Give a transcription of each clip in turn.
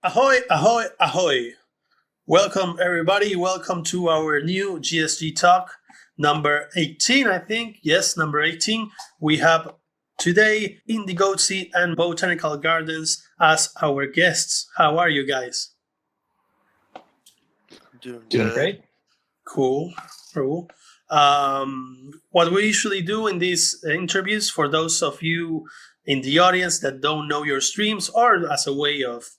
Ahoy, ahoy, ahoy. Welcome, everybody. Welcome to our new GSG Talk number 18, I think. Yes, number 18. We have today Indigo Seed and Botanical Gardens as our guests. How are you guys? Doing Doing good. great. Cool, cool. What we usually do in these interviews, for those of you in the audience that don't know your streams, or as a way of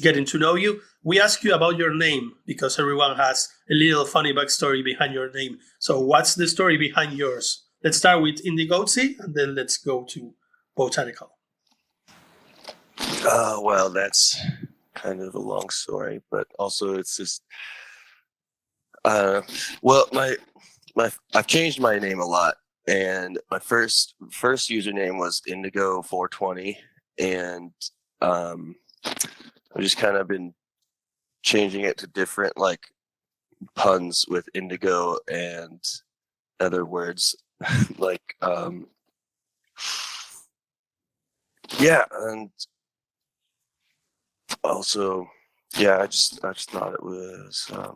getting to know you, we ask you about your name because everyone has a little funny backstory behind your name. So, what's the story behind yours? Let's start with Indigotsi and then let's go to Botanical. Well, that's kind of a long story, but also it's just, well, my I've changed my name a lot, and my first username was Indigo 420, and I've just kind of been changing it to different like puns with indigo and other words like yeah, and also I just thought it was I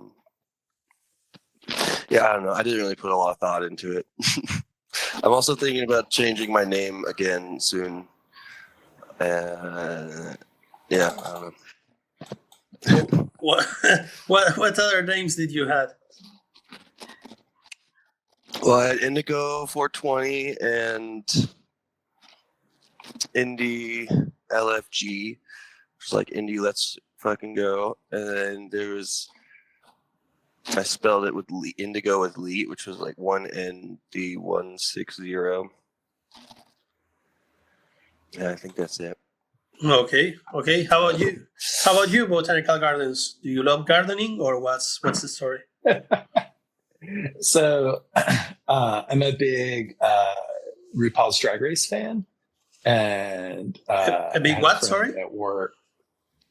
don't know, I didn't really put a lot of thought into it. I'm also thinking about changing my name again soon. Yeah, I don't know. What other names did you have? Well, I had Indigo 420 and Indie LFG, which is like Indie Let's Fucking Go. And then I spelled it with Indigo with Lee, which was like 1ND160. Yeah, I think that's it. Okay. How about you? How about you, Botanical Gardens? Do you love gardening, or what's the story? So I'm a big RuPaul's Drag Race fan, and A big what? Sorry. At work,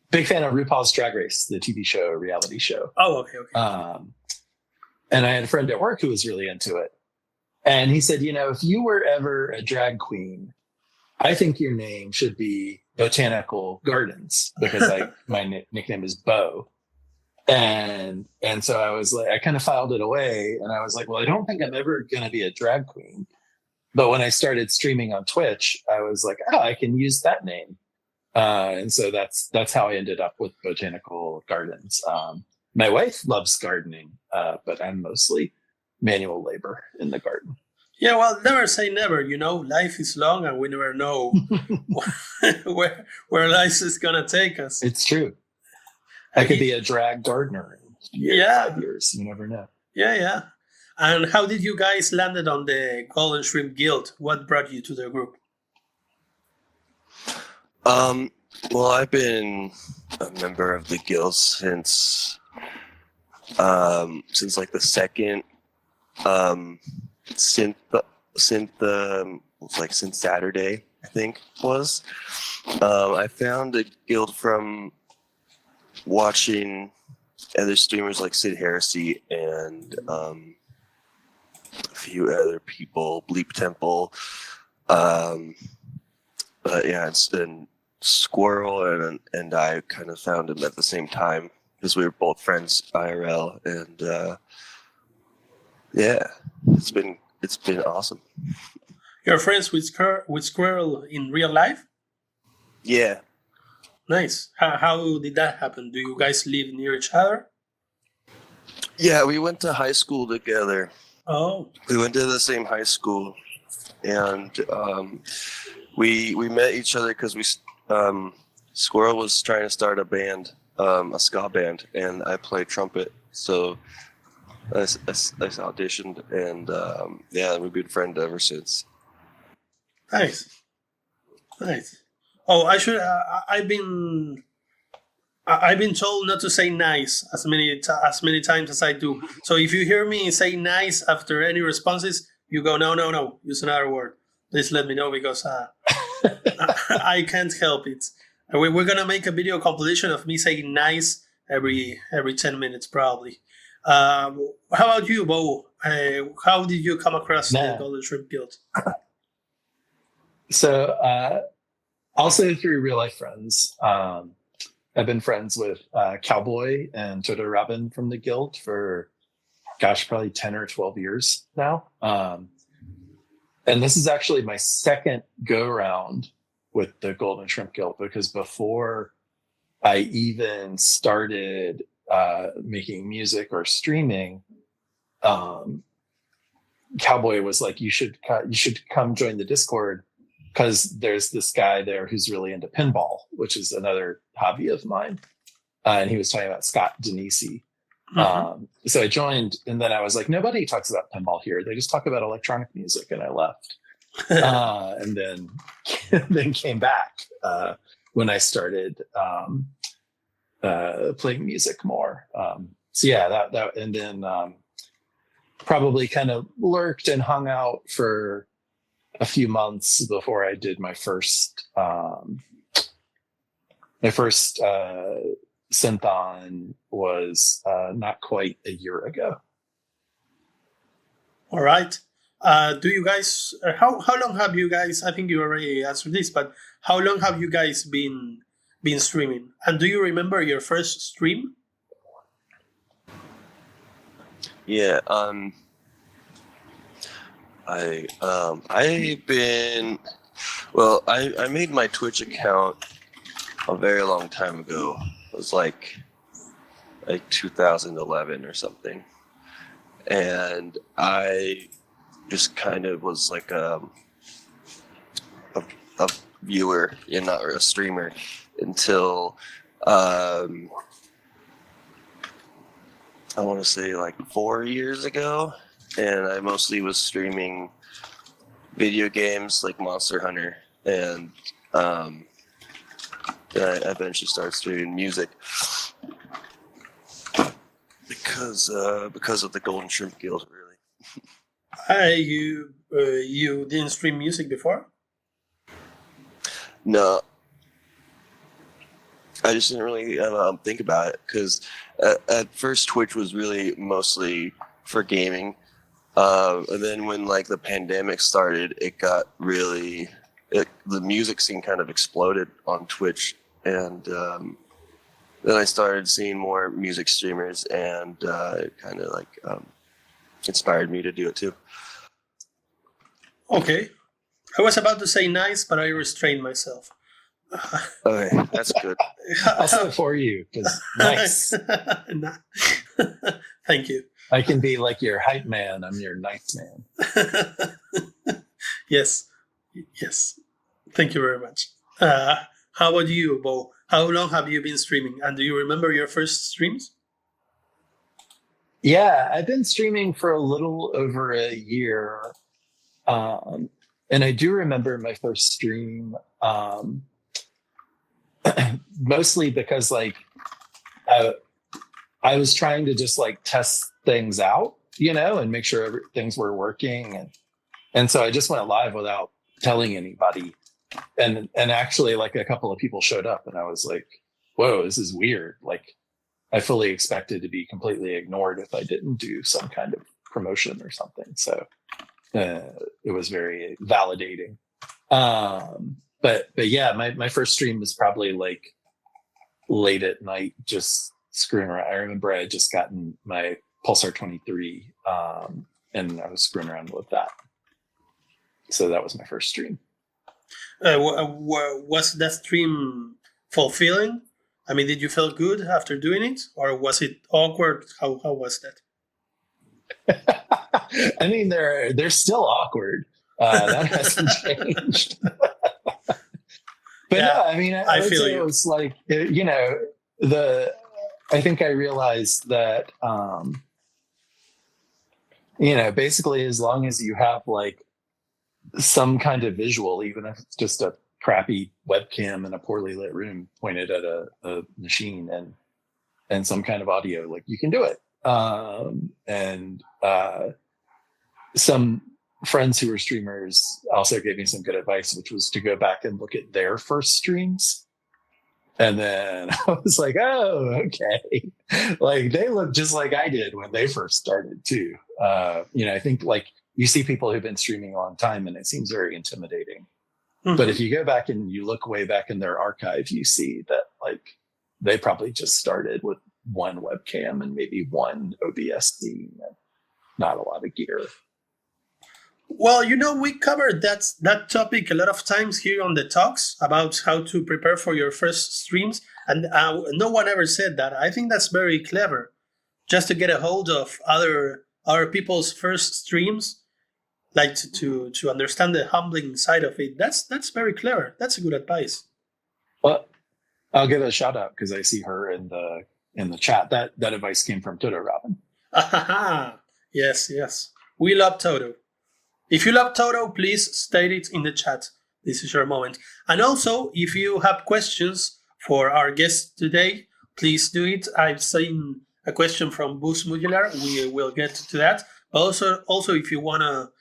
big fan of RuPaul's Drag Race, the TV show, reality show. Oh, okay. And I had a friend at work who was really into it, and he said, if you were ever a drag queen, I think your name should be Botanical Gardens, because my nickname is Bo. And so I was like, I kind of filed it away, and I was like, well, I don't think I'm ever going to be a drag queen. But when I started streaming on Twitch, I was like, oh, I can use that name. And so that's how I ended up with Botanical Gardens. My wife loves gardening, but I'm mostly manual labor in the garden. Yeah, well, never say never. Life is long, and we never know where life is gonna take us. It's true. I could be a drag gardener in 5 years. You never know. Yeah. And how did you guys landed on the Golden Shrimp Guild? What brought you to the group? Well, I've been a member of the guild since like the second since Saturday, I think was. I found the guild from watching other streamers like Sid Heresy and a few other people, Bleep Temple. But yeah, it's been Squirrel and I kind of found him at the same time because we were both friends IRL, and it's been awesome. You're friends with Squirrel in real life? Yeah. Nice. How did that happen? Do you guys live near each other? Yeah, we went to high school together. Oh. We went to the same high school, and we met each other because Squirrel was trying to start a band, a ska band, and I played trumpet. So I auditioned, and we've been friends ever since. Nice. Oh, I've been told not to say nice as many times as I do. So if you hear me say nice after any responses, you go no, use another word. Please let me know, because I can't help it. We're gonna make a video compilation of me saying nice every 10 minutes probably. How about you, Bo? How did you come across the Golden Shrimp Guild? So Also through real life friends. I've been friends with Cowboy and Toto Robin from the Guild for, gosh, probably 10 or 12 years now. And this is actually my second go round with the Golden Shrimp Guild, because before I even started making music or streaming, Cowboy was like, you should come join the Discord, because there's this guy there who's really into pinball, which is another hobby of mine. And he was talking about Scott Denisi. So I joined, and then I was like, nobody talks about pinball here. They just talk about electronic music, and I left. And then came back when I started playing music more. So yeah, that and then probably kind of lurked and hung out for a few months before I did my first synthon was not quite a year ago. All right. Do you guys? How long have you guys? I think you already answered this, but how long have you guys been streaming? And do you remember your first stream? Yeah. I've been. Well, I made my Twitch account a very long time ago. It was like 2011 or something, and I just kind of was like a viewer and not a streamer until I want to say like 4 years ago, and I mostly was streaming video games like Monster Hunter, and then I eventually started streaming music because of the Golden Shrimp Guild, really. You didn't stream music before? No, I just didn't really think about it, because at first Twitch was really mostly for gaming, and then when like the pandemic started, it got really the music scene kind of exploded on Twitch, and then I started seeing more music streamers, and it kind of like inspired me to do it too. Okay. I was about to say nice, but I restrained myself. Okay, that's good. I'll say it for you, because nice. Thank you. I can be like your hype man. I'm your nice man. Yes. Thank you very much. How about you, Bo? How long have you been streaming? And do you remember your first streams? Yeah, I've been streaming for a little over a year. And I do remember my first stream, mostly because like I was trying to just like test things out, and make sure things were working. And so I just went live without telling anybody. And actually like a couple of people showed up, and I was like, whoa, this is weird. Like I fully expected to be completely ignored if I didn't do some kind of promotion or something. So it was very validating. But yeah, my first stream was probably like late at night, just screwing around. I remember I had just gotten my Pulsar 23, and I was screwing around with that. So that was my first stream. Was that stream fulfilling? I mean, did you feel good after doing it, or was it awkward? How was that? I mean, they're still awkward. That hasn't changed. But yeah, no, I mean, I would say it was like, I think I realized that, basically as long as you have like some kind of visual, even if it's just a crappy webcam in a poorly lit room pointed at a machine and some kind of audio, like you can do it. And some friends who were streamers also gave me some good advice, which was to go back and look at their first streams. And then I was like, oh, okay. Like they look just like I did when they first started too. I think like you see people who've been streaming a long time and it seems very intimidating. But if you go back and you look way back in their archive, you see that like they probably just started with one webcam and maybe one OBS-C, and not a lot of gear. Well, we covered that topic a lot of times here on the talks about how to prepare for your first streams, and no one ever said that. I think that's very clever, just to get a hold of other people's first streams, like to understand the humbling side of it. That's very clever. That's a good advice. Well, I'll give a shout out because I see her in the chat. That advice came from Toto Robin. Yes. We love Toto. If you love Toto, please state it in the chat. This is your moment. And also, if you have questions for our guest today, please do it. I've seen a question from Bus Mugelar. We will get to that. But also, if you wanna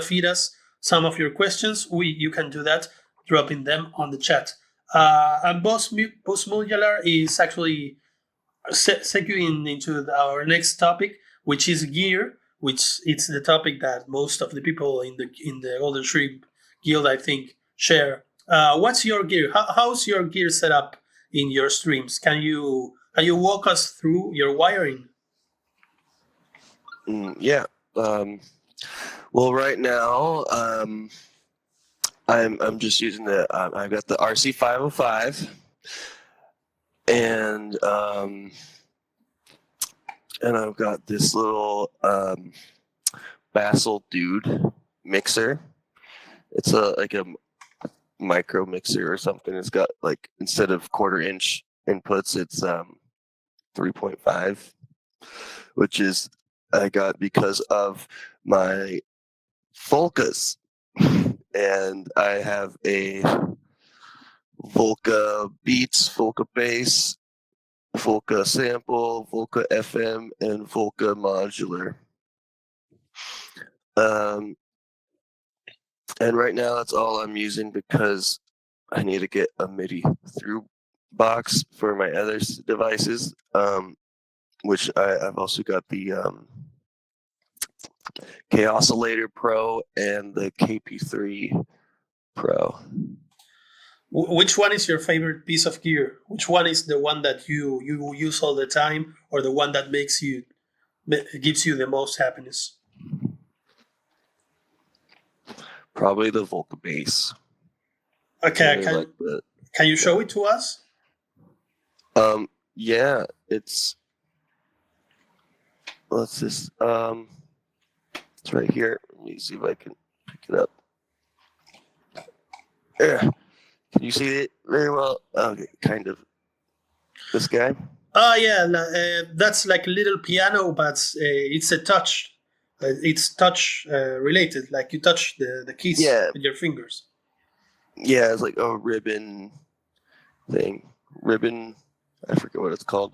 feed us some of your questions, you can do that, dropping them on the chat. And Bus Mugelar is actually segueing into our next topic, which is gear, which it's the topic that most of the people in the Golden Shrimp Guild, I think, share. What's your gear? How's your gear set up in your streams? Can you walk us through your wiring? Yeah. Well, right now, I'm just using I've got the RC505, and I've got this little Basel Dude mixer. It's like a micro mixer or something. It's got like, instead of 1/4 inch inputs, it's 3.5, which is I got because of my Volcas. And I have a Volca Beats, Volca Bass, Volca Sample, Volca FM, and Volca Modular. And right now that's all I'm using because I need to get a MIDI through box for my other devices, which I've also got the K-Oscillator Pro and the KP3 Pro. Which one is your favorite piece of gear? Which one is the one that you use all the time, or the one that gives you the most happiness? Probably the Volca Bass. Okay, can you show it to us? Yeah, it's it's right here. Let me see if I can pick it up. Yeah. Can you see it very well? Okay, kind of. This guy? Oh, yeah. That's like a little piano, but it's a touch. It's touch related. Like you touch the keys with your fingers. Yeah, it's like a ribbon thing. I forget what it's called.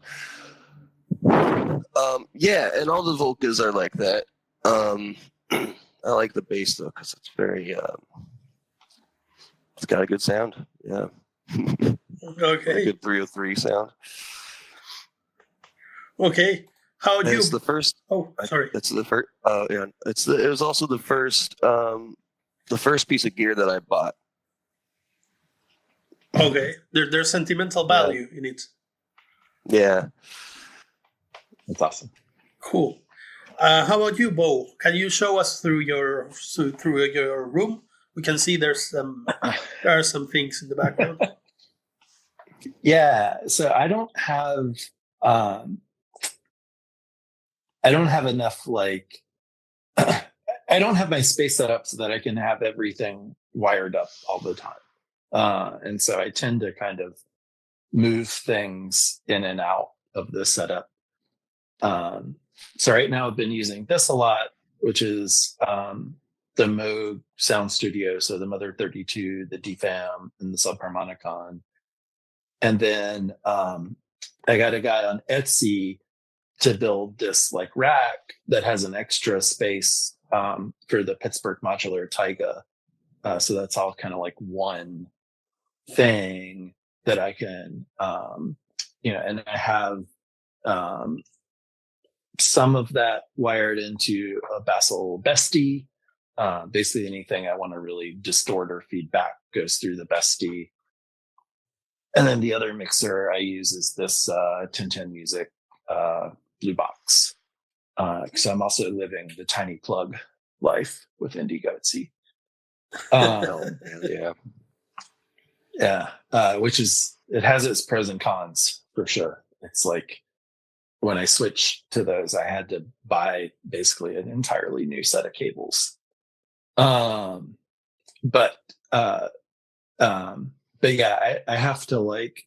Yeah, and all the Volcas are like that. I like the bass though because it's very it's got a good sound. Yeah. Okay. A good 303 sound. Okay. How do you? It's the first. Oh, sorry. It's the first. Yeah. It was also the first piece of gear that I bought. Okay. There's sentimental value in it. Yeah. That's awesome. Cool. How about you, Bo? Can you show us through your room? We can see there are some things in the background. Yeah. So I don't have enough like I don't have my space set up so that I can have everything wired up all the time. And so I tend to kind of move things in and out of the setup. So right now I've been using this a lot, which is the Moog Sound Studio. So the Mother 32, the DFAM, and the Subharmonicon. And then I got a guy on Etsy to build this like rack that has an extra space for the Pittsburgh Modular Taiga. So that's all kind of like one thing that I can, and I have some of that wired into a Basel Bestie, Basically anything I want to really distort or feedback goes through the Bestie. And then the other mixer I use is this 1010 Music Blue Box. Because I'm also living the tiny plug life with Indie Goatsy. Yeah. Yeah, which is, it has its pros and cons for sure. It's like when I switched to those, I had to buy basically an entirely new set of cables. But yeah, I have to like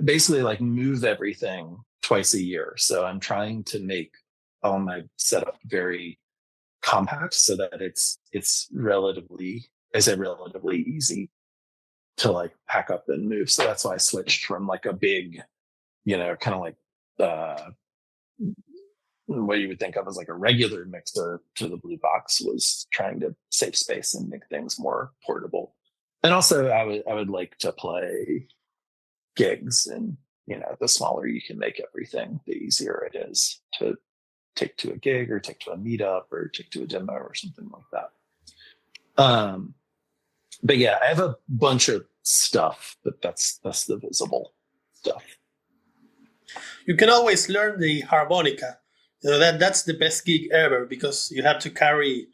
basically like move everything twice a year. So I'm trying to make all my setup very compact so that it's relatively easy to like pack up and move. So that's why I switched from like a big, kind of like what you would think of as like a regular mixer to the Blue Box, was trying to save space and make things more portable. And also I would like to play gigs, and the smaller you can make everything, the easier it is to take to a gig or take to a meetup or take to a demo or something like that. But yeah, I have a bunch of stuff, but that's the visible stuff. You can always learn the harmonica. That's the best gig ever, because you have to carry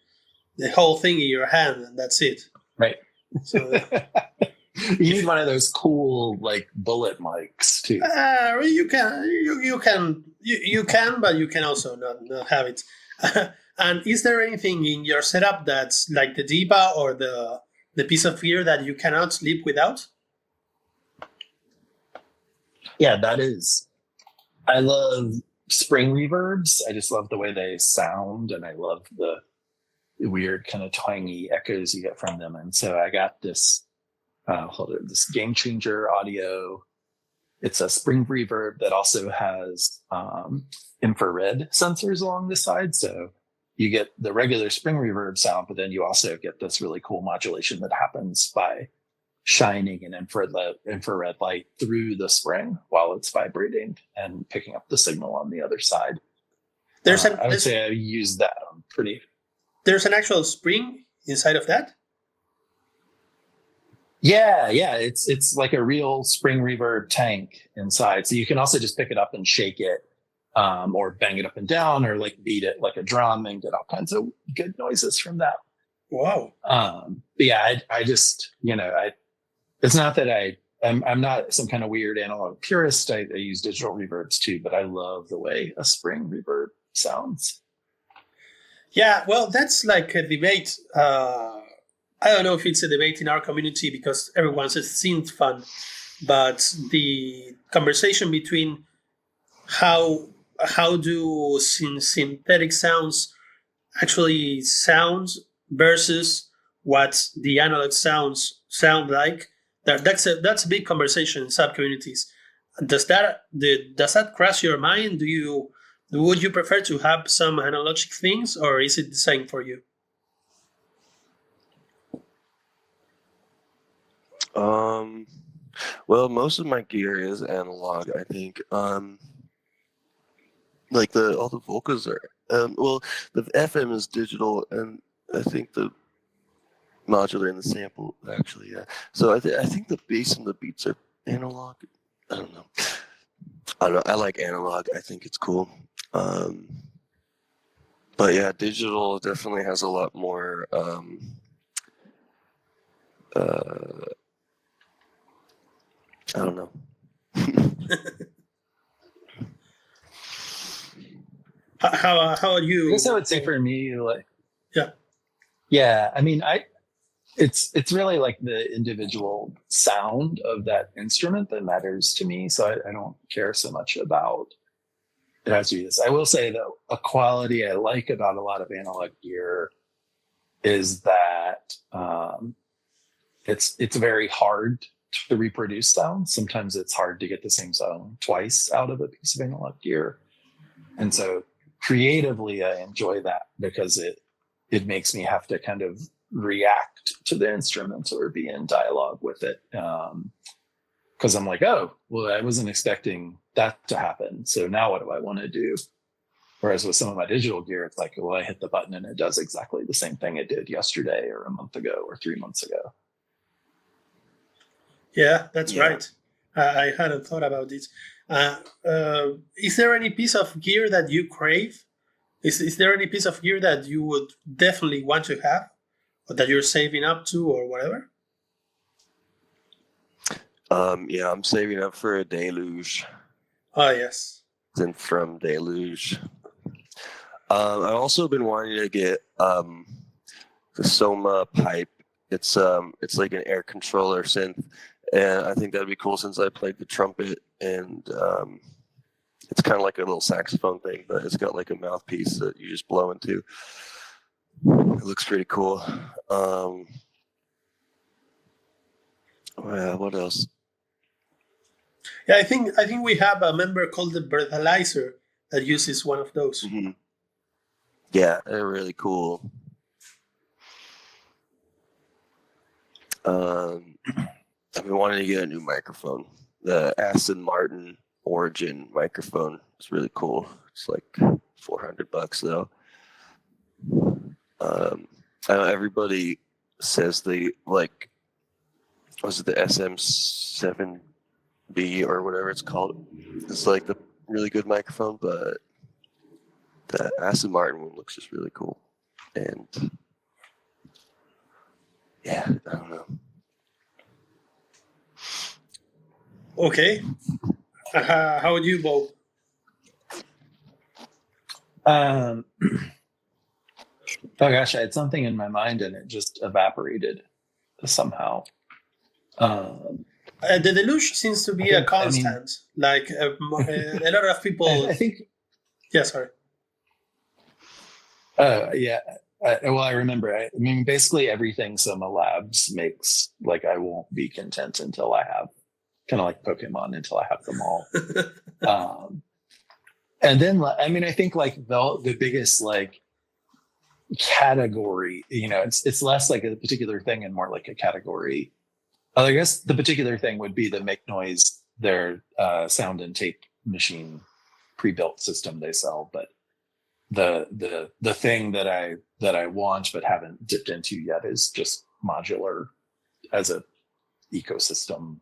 the whole thing in your hand and that's it. Right. So you need one of those cool like bullet mics too. You can, but you can also not have it. And is there anything in your setup that's like the diva or the piece of gear that you cannot live without? Yeah, that is. I love spring reverbs. I just love the way they sound, and I love the weird kind of twangy echoes you get from them. And so I got this this Game Changer Audio. It's a spring reverb that also has infrared sensors along the side. So you get the regular spring reverb sound, but then you also get this really cool modulation that happens by shining an infrared light through the spring while it's vibrating and picking up the signal on the other side. I would say I use that on pretty. There's an actual spring inside of that? Yeah. It's like a real spring reverb tank inside. So you can also just pick it up and shake it, or bang it up and down, or like beat it like a drum and get all kinds of good noises from that. Wow. But yeah, I just, it's not that I'm not some kind of weird analog purist. I use digital reverbs too, but I love the way a spring reverb sounds. Yeah, well, that's like a debate. I don't know if it's a debate in our community because everyone says synth fun, but the conversation between how do synthetic sounds actually sound versus what the analog sounds sound like, that's a big conversation in sub communities. Does that cross your mind? Would you prefer to have some analogic things, or is it the same for you? Well, most of my gear is analog, I think. Like all the vocals are, well, the FM is digital, and I think the modular and the sample actually, yeah. So I think the bass and the beats are analog. I don't know. I like analog. I think it's cool. But yeah, digital definitely has a lot more. I don't know. How are you? I guess I would say for me, like, yeah. I mean, it's really like the individual sound of that instrument that matters to me. So I don't care so much about it has to be this. I will say though, a quality I like about a lot of analog gear is that it's very hard to reproduce sound. Sometimes it's hard to get the same sound twice out of a piece of analog gear. And so creatively, I enjoy that because it makes me have to kind of react to the instrument or be in dialogue with it. Because I'm like, oh, well, I wasn't expecting that to happen. So now what do I want to do? Whereas with some of my digital gear, it's like, well, I hit the button and it does exactly the same thing it did yesterday or a month ago or 3 months ago. Yeah, that's Yeah. right. I hadn't thought about this. Is there any piece of gear that you crave? Is there any piece of gear that you would definitely want to have, or that you're saving up to, or whatever? Yeah, I'm saving up for a deluge. Oh yes. And from deluge. I've also been wanting to get the Soma pipe. It's like an air controller synth, and I think that'd be cool since I played the trumpet, and it's kind of like a little saxophone thing, but it's got like a mouthpiece that you just blow into. It looks pretty cool. Well, what else? Yeah, I think we have a member called the Breathalyzer that uses one of those. Mm-hmm. Yeah, they're really cool. I've been wanting to get a new microphone. The Aston Martin Origin microphone is really cool. It's like $400 though. I know everybody says they like, was it the SM7B or whatever it's called? It's like the really good microphone, but the Aston Martin one looks just really cool. And yeah, I don't know. Okay. How would you, Bo? Oh gosh, I had something in my mind and it just evaporated somehow. The deluge seems to be a constant. Like a lot of people. I think. Yeah, sorry. Yeah. Well, I remember. I mean, basically everything Soma Labs makes, like, I won't be content until I have, kind of like Pokemon, until I have them all. And then, I mean, I think like the biggest like category, you know, it's less like a particular thing and more like a category. I guess the particular thing would be the Make Noise, their sound and tape machine pre-built system they sell, but the thing that I want but haven't dipped into yet is just modular as a ecosystem.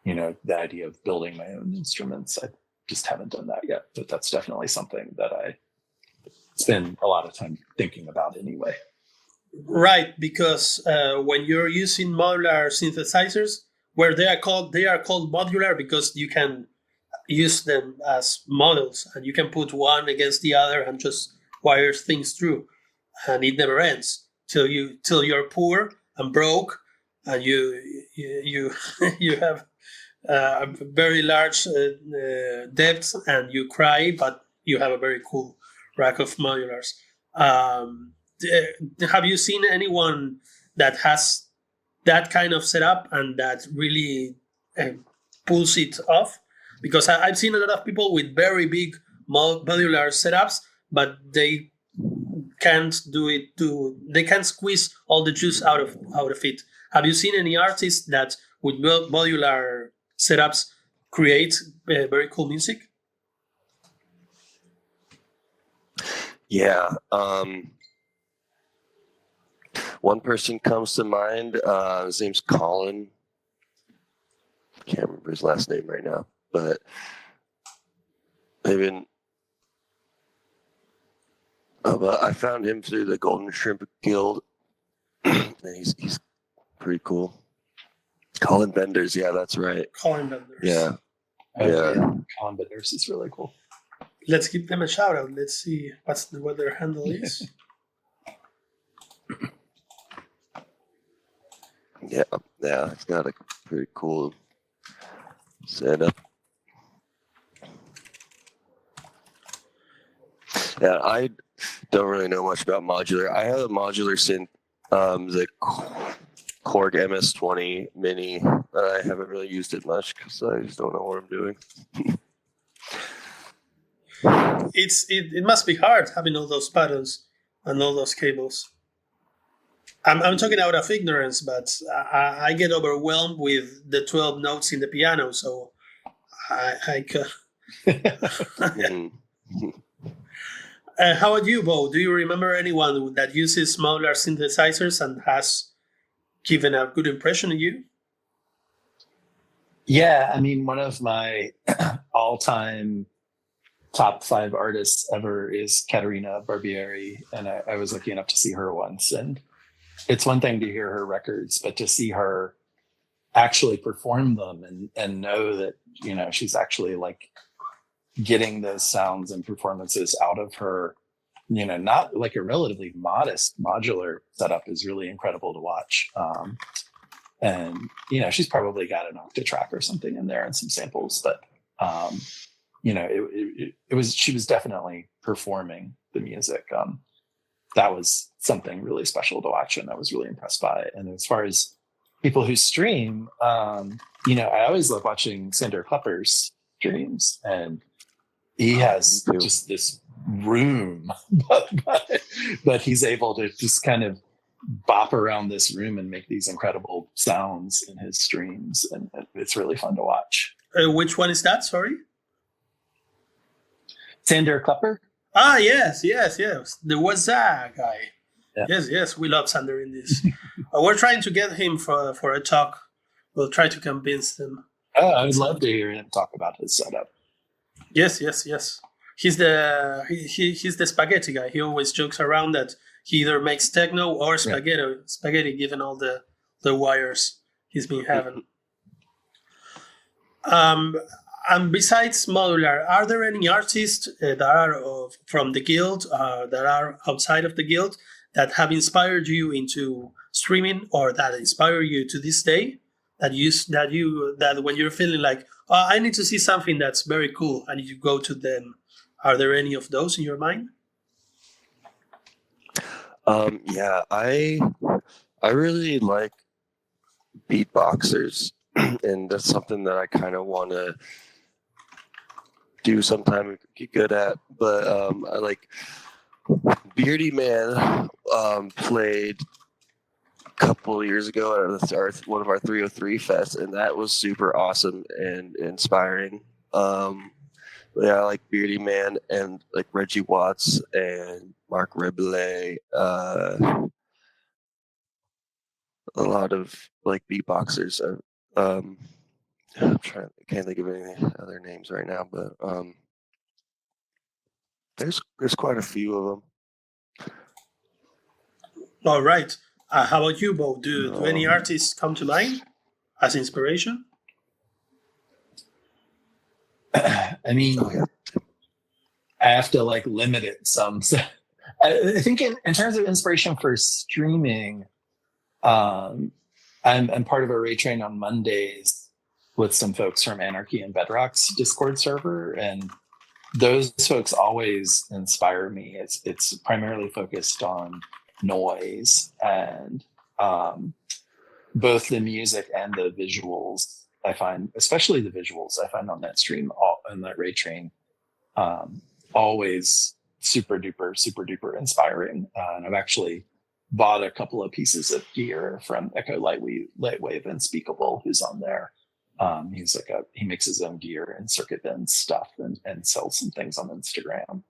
You know, the idea of building my own instruments. I just haven't done that yet, but that's definitely something that I spend a lot of time thinking about anyway. Right, because when you're using modular synthesizers, where they are called modular because you can use them as models and you can put one against the other and just wire things through, and it never ends till you're poor and broke and you you have a very large debt and you cry, but you have a very cool rack of modulars. Have you seen anyone that has that kind of setup and that really pulls it off? Because I've seen a lot of people with very big modular setups, but they can't do it. They can't squeeze all the juice out of it. Have you seen any artists that with modular setups create very cool music? Yeah. One person comes to mind. His name's Colin. Can't remember his last name right now, but I found him through the Golden Shrimp Guild, and he's pretty cool. Colin Benders, yeah, that's right. Colin Benders. Yeah. Colin Benders is really cool. Let's give them a shout out. Let's see what their handle is. Yeah, it's got a pretty cool setup. Yeah, I don't really know much about modular. I have a modular synth, the Korg MS-20 Mini. I haven't really used it much because I just don't know what I'm doing. It must be hard having all those buttons and all those cables. I'm talking out of ignorance, but I get overwhelmed with the 12 notes in the piano, so I How about you, Bo? Do you remember anyone that uses modular synthesizers and has given a good impression on you? Yeah, I mean, one of my all-time top 5 artists ever is Caterina Barbieri, and I was lucky enough to see her once. And it's one thing to hear her records, but to see her actually perform them and know that, you know, she's actually like getting those sounds and performances out of her, you know, not like a relatively modest modular setup is really incredible to watch. And, you know, she's probably got an octatrack or something in there and some samples, but, you know, she was definitely performing the music. That was something really special to watch, and I was really impressed by it. And as far as people who stream, you know, I always love watching Sander Klepper's streams, and he has just this room, but he's able to just kind of bop around this room and make these incredible sounds in his streams, and it's really fun to watch. Which one is that? Sorry. Sander Klepper. Ah, yes. The Waza guy. Yeah. Yes. We love Sander in this. We're trying to get him for a talk. We'll try to convince them. Oh, I would love to hear him talk about his setup. Yes. He's the spaghetti guy. He always jokes around that he either makes techno or spaghetti. Right. Spaghetti, given all the wires he's been having. And besides modular, are there any artists that are from the guild, that are outside of the guild, that have inspired you into streaming, or that inspire you to this day? That when you're feeling like, oh, I need to see something that's very cool, and you go to them. Are there any of those in your mind? Yeah, I really like beatboxers, and that's something that I kind of want to do sometime, get good at. But I like Beardy Man. Played a couple of years ago at one of our 303 fests, and that was super awesome and inspiring. Yeah, I like Beardy Man and like Reggie Watts and Mark Riblet. A lot of like beatboxers. I can't think of any other names right now, but there's quite a few of them. All right. How about you, Bo? Do any artists come to mind as inspiration? I mean, I have to like limit it some. So I think in terms of inspiration for streaming, I'm part of a Ray Train on Mondays with some folks from Anarchy and Bedrock's Discord server, and those folks always inspire me. It's primarily focused on noise, and both the music and the visuals. I find, especially the visuals, I find on that stream, on that Ray Train, always super duper inspiring. And I've actually bought a couple of pieces of gear from Echo Lightwave and Speakable, who's on there. He makes his own gear and circuit bend stuff and sells some things on Instagram.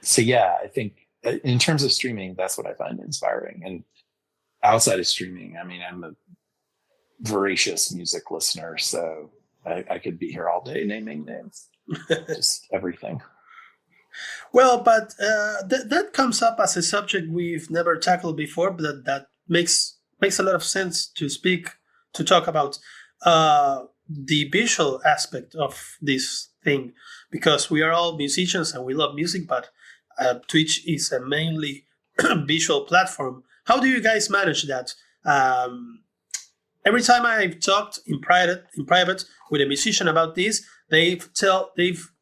So yeah, I think in terms of streaming, that's what I find inspiring. And outside of streaming, I mean, I'm a voracious music listener, so I could be here all day naming names, just everything. Well, but that comes up as a subject we've never tackled before, but that makes a lot of sense to talk about the visual aspect of this thing, because we are all musicians and we love music, but Twitch is a mainly visual platform. How do you guys manage that? Every time I've talked in private with a musician about this, they've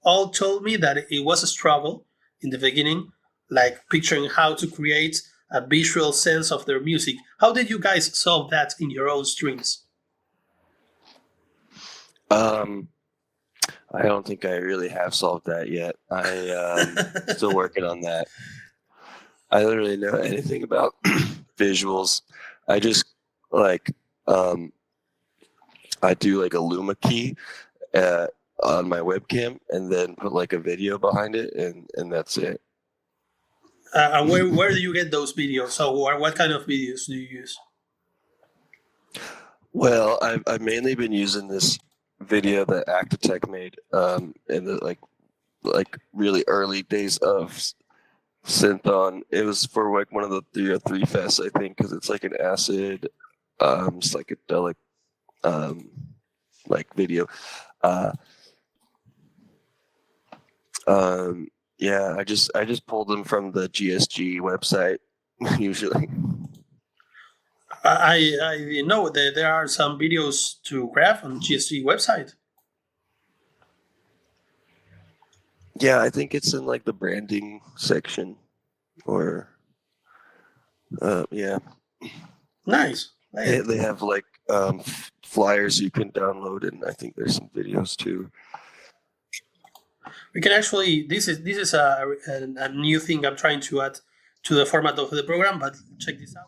all told me that it was a struggle in the beginning, like picturing how to create a visual sense of their music. How did you guys solve that in your own streams? I don't think I really have solved that yet. I still working on that. I don't really know anything about visuals. I just like I do like a Luma key on my webcam and then put like a video behind it, and that's it. And where do you get those videos? So what kind of videos do you use? Well, I've mainly been using this video that Actatech made in the like really early days of Synthon. It was for like one of the 303 fests, I think, because it's like an acid psychedelic like video. Uh, yeah, I just pulled them from the GSG website usually. I know that there are some videos to graph on GSG website. Yeah, I think it's in like the branding section, or yeah, Nice. they have like flyers you can download, and I think there's some videos too. We can actually. This is a new thing I'm trying to add to the format of the program. But check this out.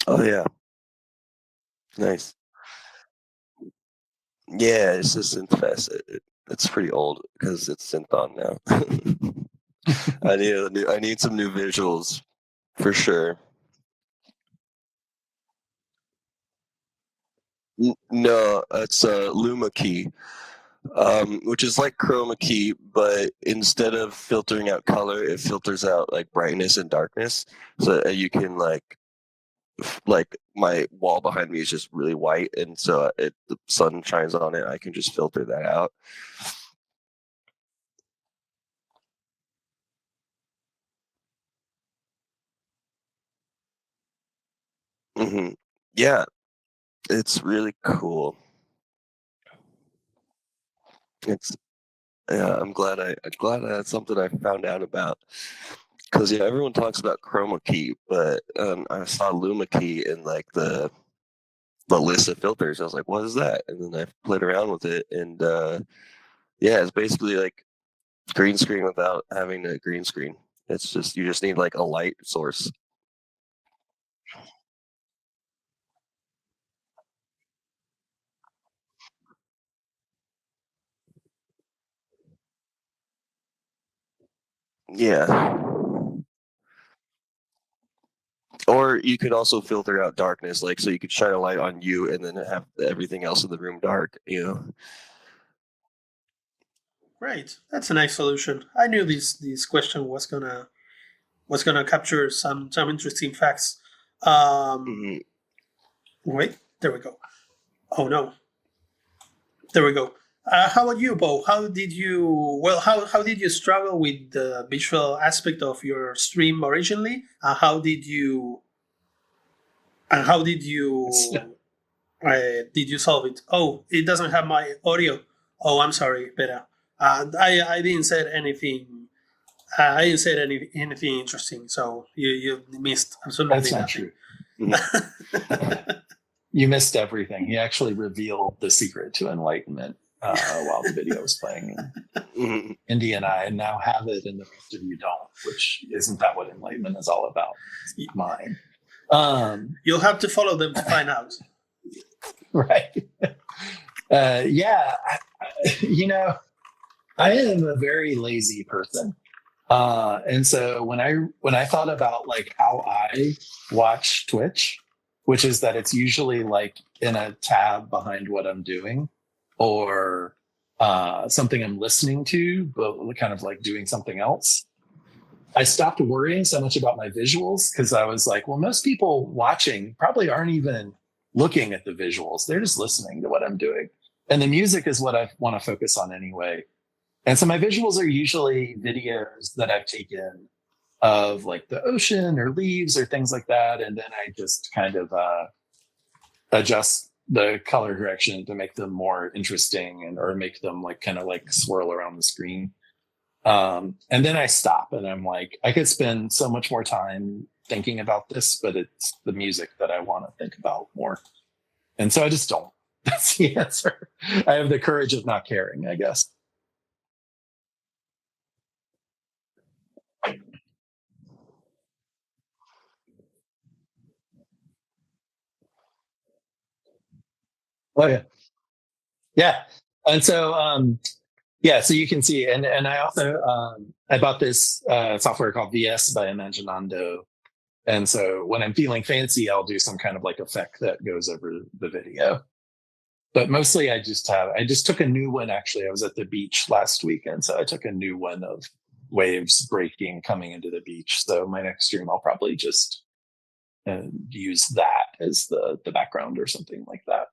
Oh yeah, nice. Yeah, it's just Synthfest. It's pretty old because it's Synthon now. I need some new visuals for sure. No, it's Luma Key, which is like Chroma Key, but instead of filtering out color, it filters out like brightness and darkness. So you can like my wall behind me is just really white, and so the sun shines on it. I can just filter that out. Yeah, it's really cool. It's Yeah, I'm glad that's something I found out about. Because yeah, everyone talks about Chroma Key, but I saw Luma Key in like the list of filters. I was like, what is that? And then I played around with it, and yeah, it's basically like green screen without having a green screen. It's just you just need like a light source. Yeah. Or you could also filter out darkness, like so you could shine a light on you and then have everything else in the room dark, you know. Great. That's a nice solution. I knew this question was gonna capture some interesting facts. Hmm. Wait, there we go. Oh no, there we go. How about you, Bo? How did you struggle with the visual aspect of your stream originally? How did you solve it? Oh, it doesn't have my audio. Oh, I'm sorry, Pera. I didn't say anything. I didn't say anything interesting. So you missed absolutely That's not nothing. true. Mm-hmm. You missed everything. He actually revealed the secret to enlightenment while the video was playing. Hmm. Indy and I now have it, and the rest of you don't. Which isn't that what enlightenment is all about? It's mine. You'll have to follow them to find out. Right. Yeah. I am a very lazy person. And so when I thought about like how I watch Twitch, which is that it's usually like in a tab behind what I'm doing, or something I'm listening to, but kind of like doing something else. I stopped worrying so much about my visuals because I was like, well, most people watching probably aren't even looking at the visuals. They're just listening to what I'm doing. And the music is what I want to focus on anyway. And so my visuals are usually videos that I've taken of like the ocean or leaves or things like that. And then I just kind of adjust the color correction to make them more interesting or make them like kind of like swirl around the screen. And then I stop and I'm like, I could spend so much more time thinking about this, but it's the music that I want to think about more. And so I just don't. That's the answer. I have the courage of not caring, I guess. Oh yeah. Yeah. And so, so you can see, and I also, I bought this software called VS by Imaginando. And so when I'm feeling fancy, I'll do some kind of like effect that goes over the video. But mostly I just took a new one. Actually, I was at the beach last weekend. So I took a new one of waves breaking coming into the beach. So my next stream, I'll probably just use that as the background or something like that.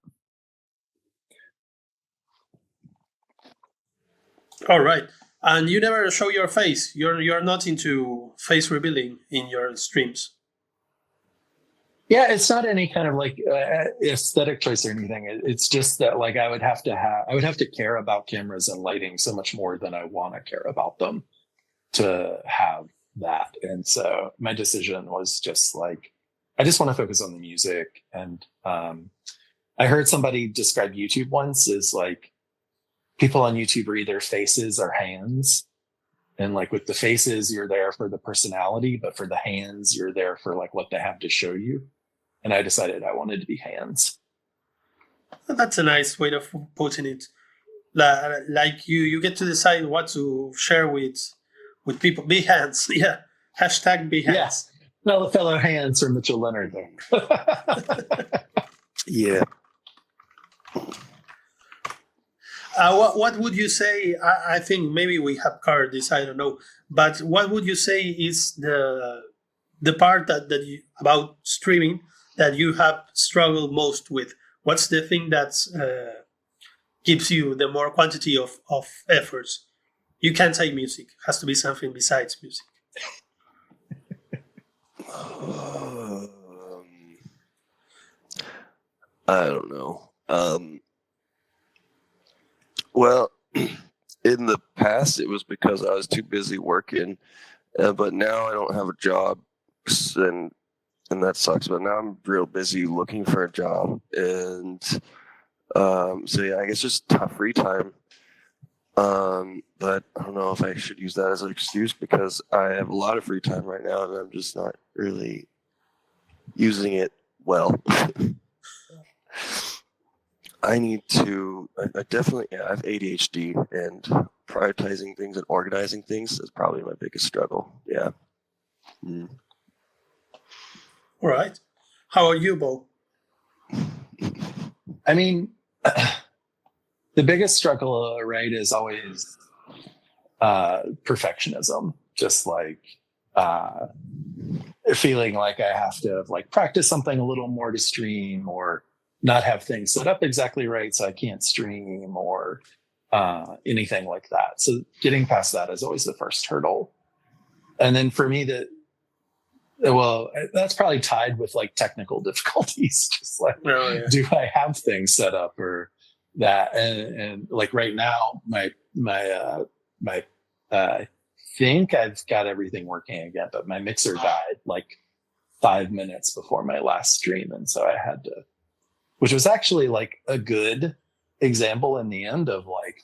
All right. And you never show your face. You're not into face revealing in your streams. Yeah, it's not any kind of like aesthetic choice or anything. It's just that like I would have to care about cameras and lighting so much more than I want to care about them to have that. And so my decision was just like, I just want to focus on the music. And I heard somebody describe YouTube once as like people on YouTube are either faces or hands. And like with the faces, you're there for the personality, but for the hands, you're there for like what they have to show you. And I decided I wanted to be hands. That's a nice way of putting it. Like you get to decide what to share with people. Be hands, yeah. Hashtag be hands. Yeah. Fellow hands from Mitchell Leonard there. Yeah. What would you say? I think maybe we have covered this. I don't know, but what would you say is the part that you, about streaming that you have struggled most with? What's the thing that gives you the more quantity of efforts? You can't say music. It has to be something besides music. I don't know. Well, in the past, it was because I was too busy working, but now I don't have a job, and that sucks. But now I'm real busy looking for a job, and so yeah, I guess just tough free time. But I don't know if I should use that as an excuse because I have a lot of free time right now, and I'm just not really using it well. I need to. I definitely. Yeah, I have ADHD, and prioritizing things and organizing things is probably my biggest struggle. Yeah. Mm. All right. How are you, Bo? I mean, the biggest struggle, right, is always perfectionism. Just like feeling like I have to like practice something a little more to stream, or not have things set up exactly right so I can't stream, or anything like that. So getting past that is always the first hurdle. And then for me, that's probably tied with like technical difficulties. Just like, do I have things set up or that? And like right now, my I think I've got everything working again, but my mixer died like 5 minutes before my last stream, and so I had to, which was actually like a good example in the end of like,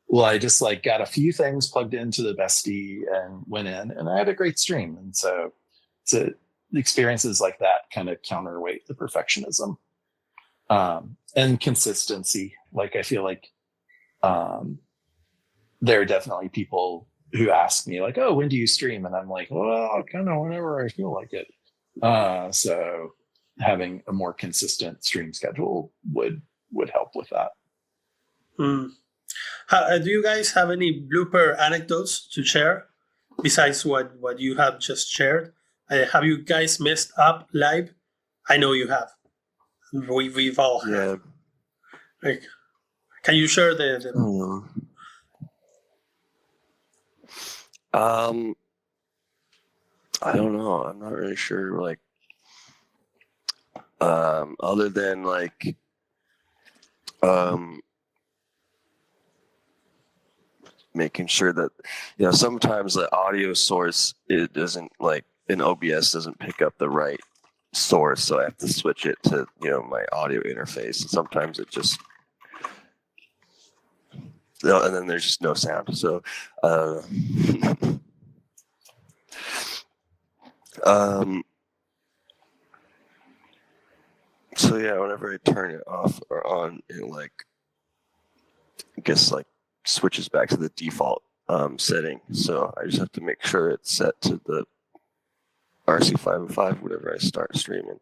well, I just like got a few things plugged into the Bestie and went in, and I had a great stream. And so experiences like that kind of counterweight the perfectionism and consistency. Like I feel like there are definitely people who ask me like, oh, when do you stream? And I'm like, well, kind of whenever I feel like it. So having a more consistent stream schedule would help with that. Do you guys have any blooper anecdotes to share besides what you have just shared? Have you guys messed up live? I know you have. We've all had. Yeah. Like, can you share the I don't know. I'm not really sure. Like, other than like, making sure that, sometimes the audio source, it doesn't like in OBS doesn't pick up the right source, so I have to switch it to my audio interface. And sometimes it just, and then there's just no sound. So, so yeah, whenever I turn it off or on, it like I guess like switches back to the default setting. So I just have to make sure it's set to the RC505 whenever I start streaming.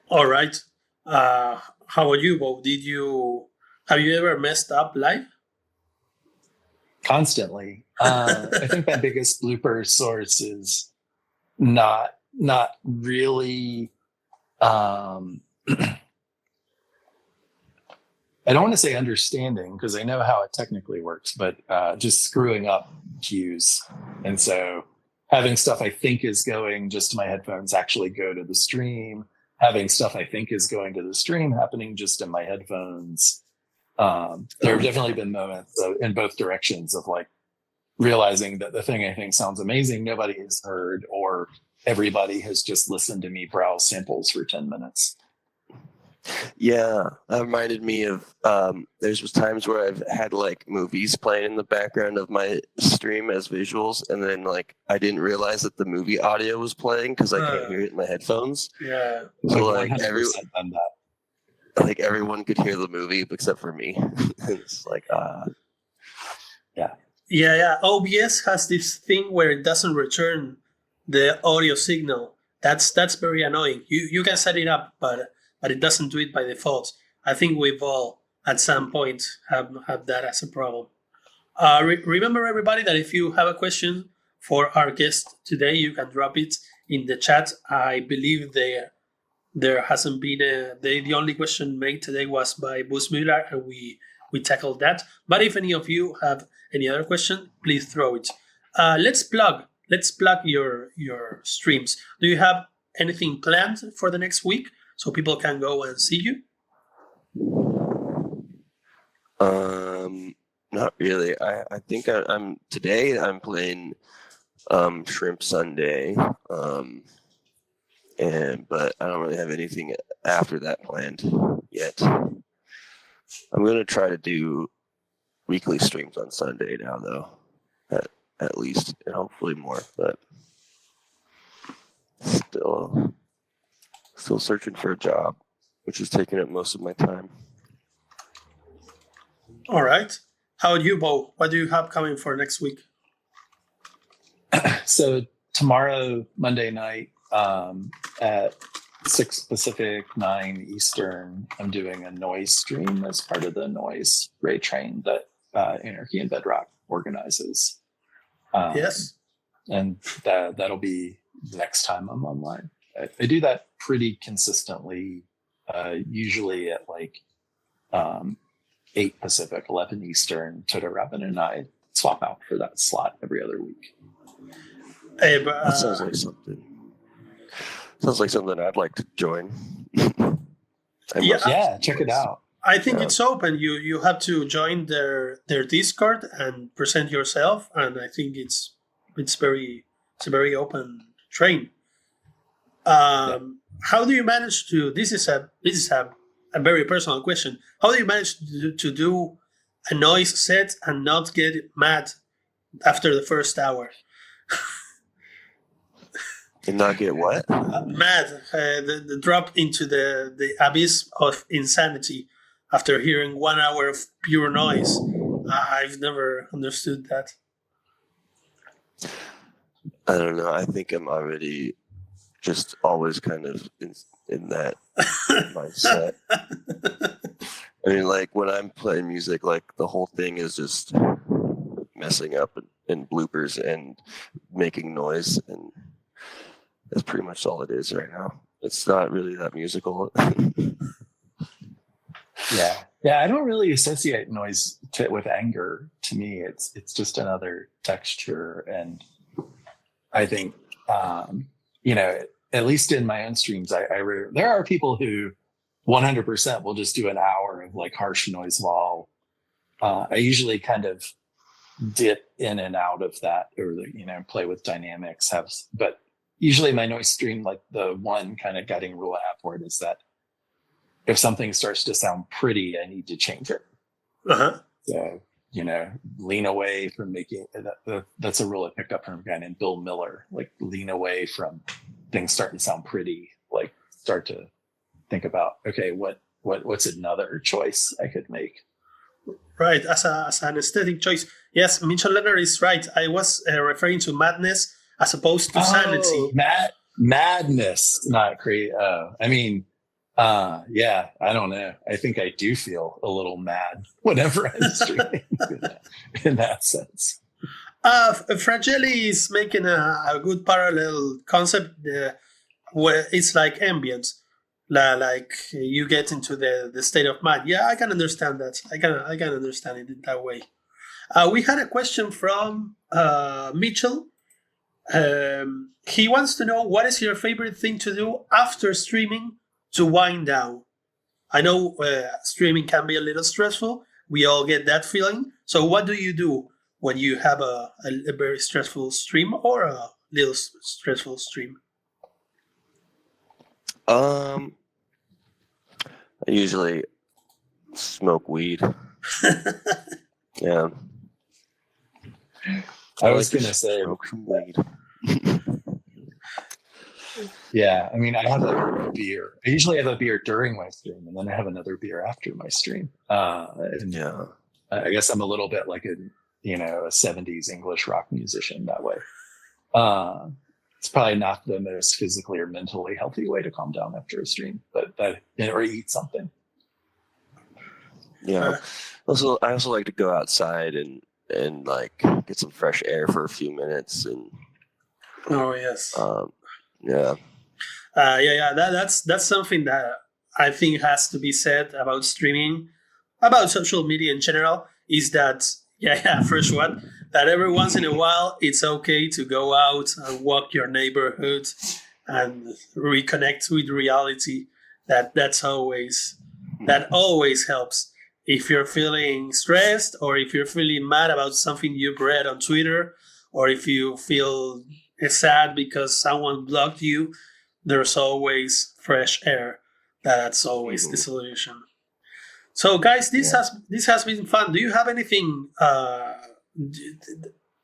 All right. How about you, Bo? Have you ever messed up live? Constantly. I think my biggest blooper source is not really. I don't want to say understanding because I know how it technically works, but just screwing up cues. And so having stuff I think is going just to my headphones actually go to the stream. Having stuff I think is going to the stream happening just in my headphones. There have definitely been moments in both directions of like realizing that the thing I think sounds amazing, nobody has heard, or everybody has just listened to me browse samples for 10 minutes. Yeah, that reminded me of there's was times where I've had like movies playing in the background of my stream as visuals, and then like I didn't realize that the movie audio was playing because I can't hear it in my headphones. Yeah. So I've like 100% done that. like everyone could hear the movie except for me. It's like Yeah. OBS has this thing where it doesn't return the audio signal. That's very annoying. You can set it up, but it doesn't do it by default. I think we've all at some point have that as a problem. Remember, everybody, that if you have a question for our guest today, you can drop it in the chat. I believe there hasn't been the only question made today was by Bus Müller, and we tackled that. But if any of you have any other question, please throw it. Let's plug your streams. Do you have anything planned for the next week so people can go and see you? Not really. I think I'm today. I'm playing Shrimp Sunday, but I don't really have anything after that planned yet. I'm gonna try to do weekly streams on Sunday now, though, at least, and hopefully more. But still searching for a job, which is taking up most of my time. All right. How about you, Bo? What do you have coming for next week? So tomorrow, Monday night, at 6 Pacific, 9 Eastern, I'm doing a noise stream as part of the noise ray train that Anarchy and Bedrock organizes. Yes. And that'll be the next time I'm online. I do that pretty consistently, usually at like 8 Pacific, 11 Eastern. Toto Rabin and I swap out for that slot every other week. Hey, but, That sounds like something. Sounds like something I'd like to join. Yeah, check it out. I think it's open. You have to join their Discord and present yourself, and I think it's a very open train. How do you manage to? This is a very personal question. How do you manage to do a noise set and not get mad after the first hour? And not get what? Mad, the drop into the abyss of insanity after hearing 1 hour of pure noise. I've never understood that. I don't know. I think I'm already just always kind of in that mindset. I mean, like when I'm playing music, like the whole thing is just messing up and bloopers and making noise, and that's pretty much all it is right now. It's not really that musical. Yeah. I don't really associate noise with anger. To me, it's just another texture, and I think at least in my own streams, there are people who 100% will just do an hour of like harsh noise wall. I usually kind of dip in and out of that, or play with dynamics. But usually my noise stream, like the one kind of guiding rule I have for it is that if something starts to sound pretty, I need to change it. Uh-huh. So, lean away from making that's a rule I picked up from a guy named Bill Miller. Like, lean away from things starting to sound pretty. Like, start to think about, okay, what what's another choice I could make? Right, as an aesthetic choice. Yes, Mitchell Leonard is right. I was referring to madness as opposed to sanity. Madness, not crazy. I mean, yeah, I don't know. I think I do feel a little mad whenever I'm streaming in that sense. Fragile is making a good parallel concept where it's like ambience. Like you get into the state of mind. Yeah, I can understand that. I can understand it in that way. We had a question from Mitchell. He wants to know, what is your favorite thing to do after streaming to wind down? I know streaming can be a little stressful. We all get that feeling. So what do you do when you have a very stressful stream or a little stressful stream? I usually smoke weed. Yeah. I was like to gonna say, smoke some weed. yeah. I mean, I have a beer. I usually have a beer during my stream, and then I have another beer after my stream. And Yeah. I guess I'm a little bit like a 70s English rock musician that way. It's probably not the most physically or mentally healthy way to calm down after a stream, but or eat something. Yeah. I also like to go outside and like get some fresh air for a few minutes and Oh yes. yeah. That's something that I think has to be said about streaming, about social media in general. Is that first one, that every once in a while it's okay to go out and walk your neighborhood and reconnect with reality. That always helps. If you're feeling stressed, or if you're feeling mad about something you've read on Twitter, or if you feel sad because someone blocked you, there's always fresh air. That's always the solution. So, guys, this has been fun. Do you have anything?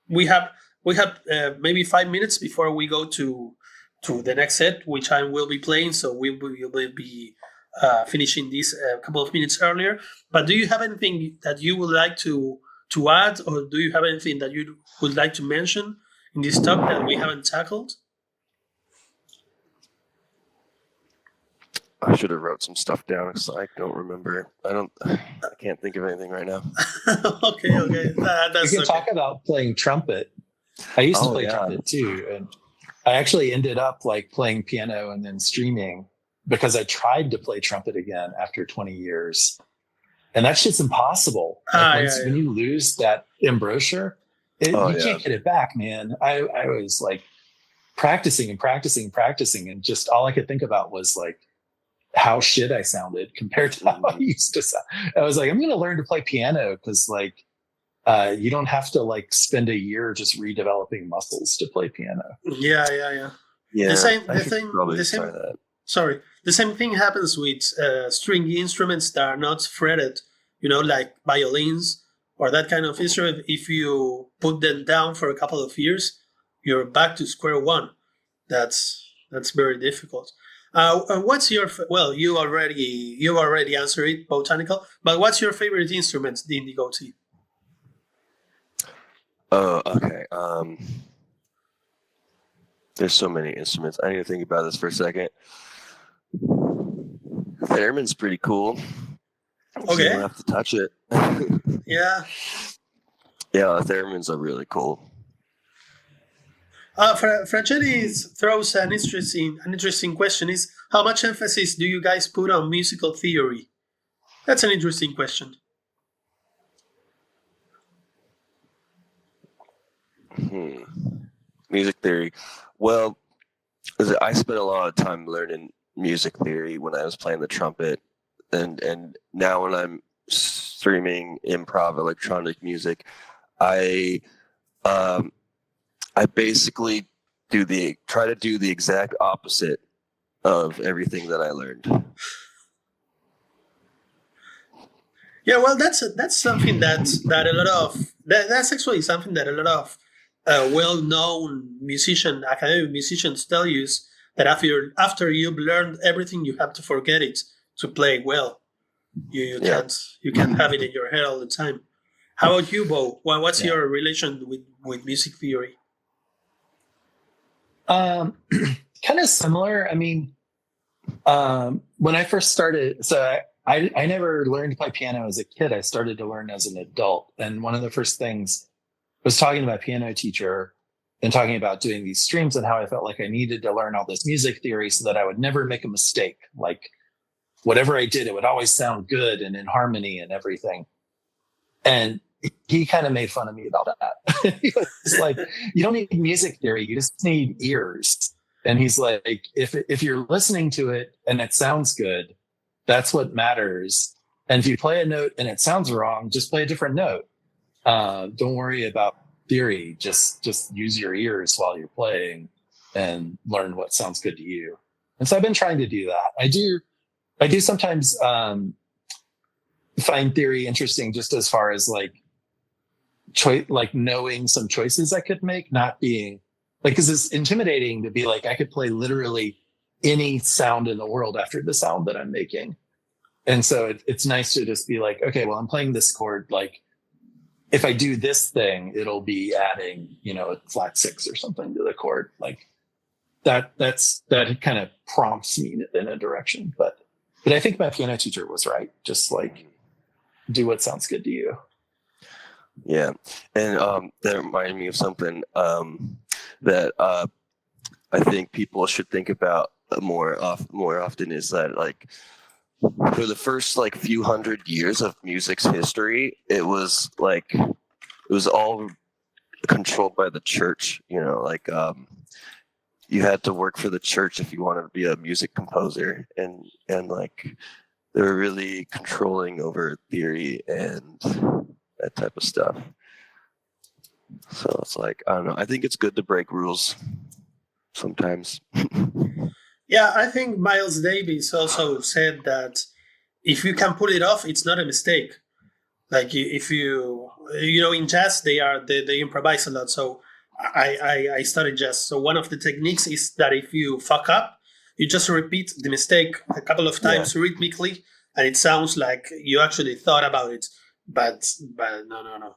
We have maybe 5 minutes before we go to the next set, which I will be playing. So we will be finishing this a couple of minutes earlier. But do you have anything that you would like to add, or do you have anything that you would like to mention in this talk that we haven't tackled? I should have wrote some stuff down because I don't remember. I can't think of anything right now. Okay. That's We can okay. talk about playing trumpet. I used to play yeah. trumpet too, and I actually ended up like playing piano and then streaming because I tried to play trumpet again after 20 years, and that's just impossible. Like when you lose that embouchure, you can't get it back, man. I was like practicing, and just all I could think about was like how shit I sounded compared to how I used to sound. I was like, I'm going to learn to play piano because like you don't have to like spend a year just redeveloping muscles to play piano. Yeah. Yeah. The same thing happens with stringy instruments that are not fretted, like violins or that kind of instrument. If you put them down for a couple of years, you're back to square one. That's very difficult. What's your you already answered it, botanical. But what's your favorite instrument, the Indigo T? Oh, okay. There's so many instruments. I need to think about this for a second. Theremin's pretty cool. So Okay. you don't have to touch it. Yeah. Yeah, theremins are really cool. Franchelli throws an interesting question: is how much emphasis do you guys put on musical theory? That's an interesting question. Music theory. Well, I spent a lot of time learning music theory when I was playing the trumpet, and now when I'm streaming improv electronic music, I basically try to do the exact opposite of everything that I learned. Yeah, well, that's something that's actually something that a lot of well-known academic musicians tell you, is that after you've learned everything, you have to forget it to play well. You Yeah. can't have it in your head all the time. How about you, Bo? What's Yeah. your relation with music theory? Kind of similar. I mean, when I first started, so I never learned to play piano as a kid. I started to learn as an adult. And one of the first things was talking to my piano teacher and talking about doing these streams and how I felt like I needed to learn all this music theory so that I would never make a mistake. Like whatever I did, it would always sound good and in harmony and everything. And he kind of made fun of me about that. He was like, you don't need music theory. You just need ears. And he's like, if you're listening to it and it sounds good, that's what matters. And if you play a note and it sounds wrong, just play a different note. Don't worry about theory. Just use your ears while you're playing and learn what sounds good to you. And so I've been trying to do that. I do sometimes find theory interesting just as far as like knowing some choices I could make, not being like, because it's intimidating to be like, I could play literally any sound in the world after the sound that I'm making. And so it's nice to just be like, okay, well, I'm playing this chord. Like if I do this thing, it'll be adding, a flat 6 or something to the chord. Like that kind of prompts me in a direction. But I think my piano teacher was right. Just like do what sounds good to you. Yeah, and that reminded me of something that I think people should think about more often is that like for the first like few hundred years of music's history, it was all controlled by the church. You had to work for the church if you wanted to be a music composer, and like they were really controlling over theory and that type of stuff. So it's like, I don't know. I think it's good to break rules sometimes. Yeah, I think Miles Davis also said that if you can pull it off, it's not a mistake. Like if in jazz they improvise a lot. So I studied jazz. So one of the techniques is that if you fuck up, you just repeat the mistake a couple of times rhythmically, and it sounds like you actually thought about it. But no.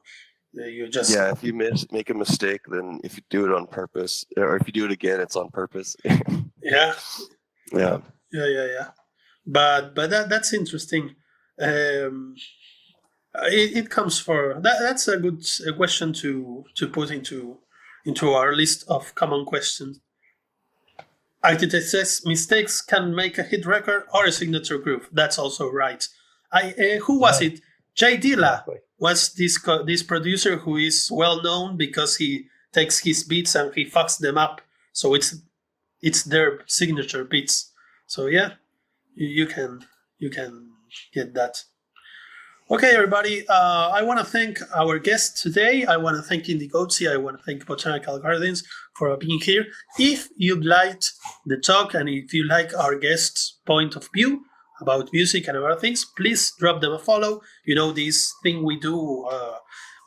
You just if you make a mistake, then if you do it on purpose, or if you do it again, it's on purpose. yeah. Yeah. But that's interesting. It comes for that. That's a good question to put into our list of common questions. Architect says mistakes can make a hit record or a signature groove. That's also right. Who was it? Jay Dilla was this producer who is well known because he takes his beats and he fucks them up. So it's their signature beats. So yeah, you can get that. Okay, everybody. I want to thank our guests today. I want to thank Indigotzi. I want to thank Botanical Gardens for being here. If you liked the talk and if you like our guests' point of view about music and other things, please drop them a follow. This thing we do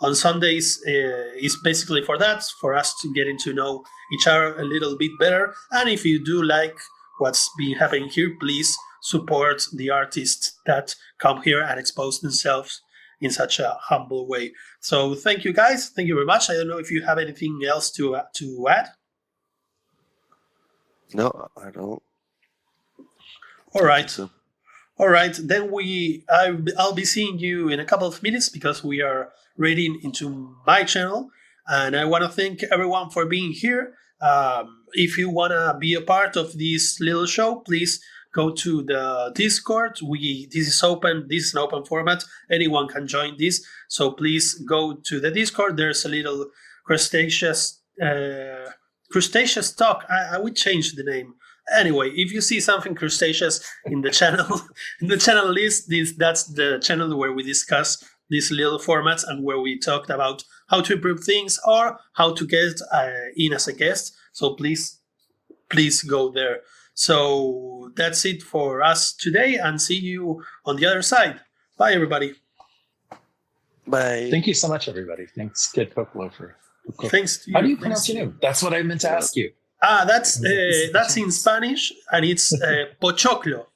on Sundays is basically for that, for us to getting to know each other a little bit better. And if you do like what's been happening here, please support the artists that come here and expose themselves in such a humble way. So thank you, guys. Thank you very much. I don't know if you have anything else to add. No, I don't. All right. So. All right, then I'll be seeing you in a couple of minutes because we are reading into my channel, and I want to thank everyone for being here. If you want to be a part of this little show, please go to the Discord. This is open. This is an open format. Anyone can join this, so please go to the Discord. There's a little crustaceous talk. I would change the name. Anyway, if you see something crustaceous in the channel, list, that's the channel where we discuss these little formats and where we talked about how to improve things or how to get in as a guest. So please go there. So that's it for us today, and see you on the other side. Bye, everybody. Bye. Thank you so much, everybody. Thanks, Kid Popolo, for. Thanks to you. How do you pronounce your name? That's what I meant to ask you. That's in Spanish, and it's pochoclo.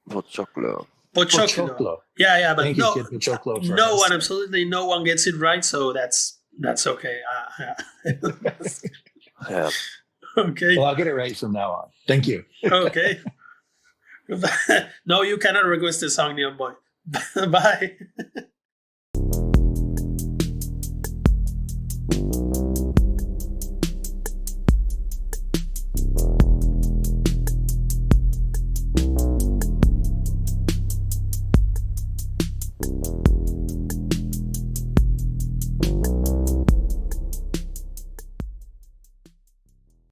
Pochoclo. Pochoclo. Pochoclo. Yeah, but Thank you, Kid Pochoclo. For no us. one, absolutely no one gets it right, so that's okay. Yeah. Okay, Well, I'll get it right from now on. Thank you. okay. No, you cannot request a song, Neon Boy. Bye.